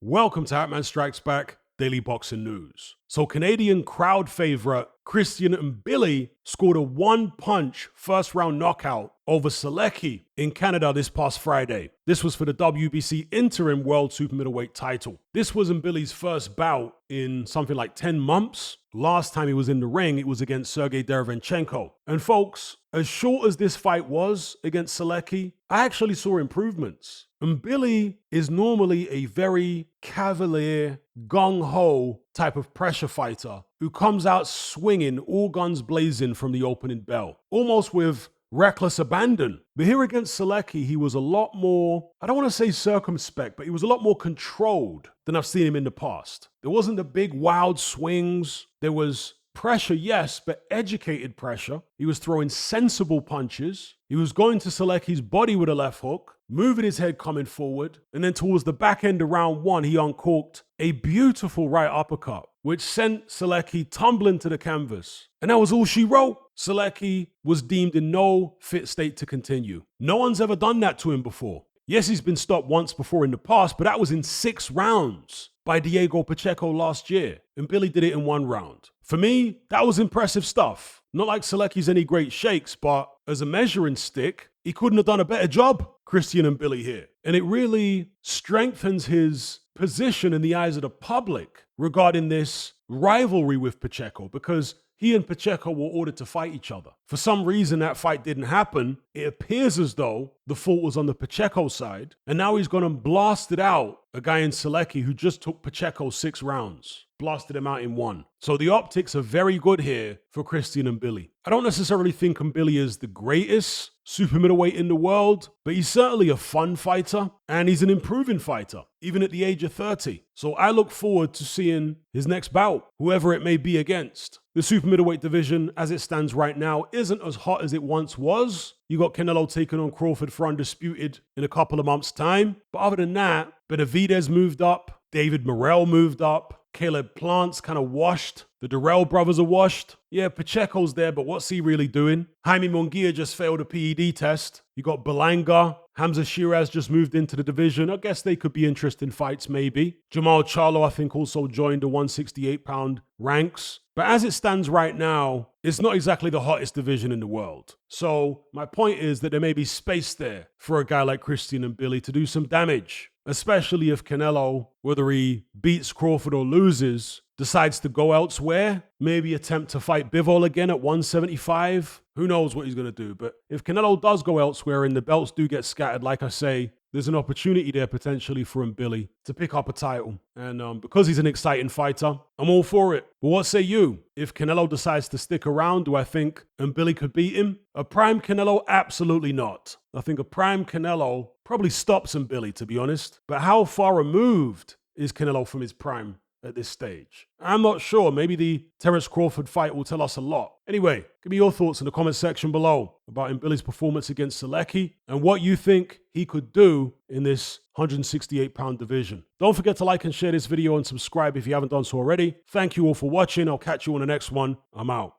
Welcome to Hatman Strikes Back Daily Boxing News. So Canadian crowd favorite Christian Mbilli scored a one-punch first-round knockout over Sulecki in Canada this past Friday. This was for the WBC interim world super middleweight title. This was Mbilli's first bout in something like 10 months. Last time he was in the ring, it was against Sergey Derevyanchenko. And folks, as short as this fight was against Sulecki, I actually saw improvements. Mbilli is normally a very cavalier, gung-ho type of pressure fighter who comes out swinging, all guns blazing from the opening bell, almost with reckless abandon. But here against Sulecki, he was a lot more, I don't want to say circumspect, but he was a lot more controlled than I've seen him in the past. There wasn't the big wild swings. There was pressure, yes, but educated pressure. He was throwing sensible punches. He was going to Sulecki's body with a left hook, moving his head coming forward, and then towards the back end of round one, he uncorked a beautiful right uppercut, which sent Sulecki tumbling to the canvas. And that was all she wrote. Sulecki was deemed in no fit state to continue. No one's ever done that to him before. Yes, he's been stopped once before in the past, but that was in 6 rounds by Diego Pacheco last year. And Mbilli did it in 1 round. For me, that was impressive stuff. Not like Sulecki's any great shakes, but as a measuring stick, he couldn't have done a better job, Christian Mbilli here. And it really strengthens his position in the eyes of the public regarding this rivalry with Pacheco, because he and Pacheco were ordered to fight each other. For some reason, that fight didn't happen. It appears as though the fault was on the Pacheco side, and now he's gone and blasted out a guy in Sulecki who just took Pacheco 6 rounds. Blasted him out in 1. So the optics are very good here for Christian Mbilli. I don't necessarily think Mbilli is the greatest super middleweight in the world, but he's certainly a fun fighter, and he's an improving fighter, even at the age of 30. So I look forward to seeing his next bout, whoever it may be against. The super middleweight division, as it stands right now, isn't as hot as it once was. You got Canelo taking on Crawford for undisputed in a couple of months' time. But other than that, Benavidez moved up, David Morrell moved up, Caleb Plant's kind of washed. The Durrell brothers are washed. Yeah, Pacheco's there, but what's he really doing? Jaime Munguia just failed a PED test. You got Belanga. Hamza Shiraz just moved into the division. I guess they could be interesting fights, maybe. Jamal Charlo, I think, also joined the 168-pound ranks. But as it stands right now, it's not exactly the hottest division in the world. So my point is that there may be space there for a guy like Christian Mbilli to do some damage, especially if Canelo, whether he beats Crawford or loses, decides to go elsewhere, maybe attempt to fight Bivol again at 175. Who knows what he's going to do? But if Canelo does go elsewhere and the belts do get scattered, like I say, there's an opportunity there potentially for Mbilli to pick up a title. And because he's an exciting fighter, I'm all for it. But what say you? If Canelo decides to stick around, do I think Mbilli could beat him? A prime Canelo? Absolutely not. I think a prime Canelo probably stops Mbilli, to be honest. But how far removed is Canelo from his prime at this stage? I'm not sure. Maybe the Terence Crawford fight will tell us a lot. Anyway, give me your thoughts in the comment section below about Mbilli's performance against Sulecki and what you think he could do in this 168-pound division. Don't forget to like and share this video and subscribe if you haven't done so already. Thank you all for watching. I'll catch you on the next one. I'm out.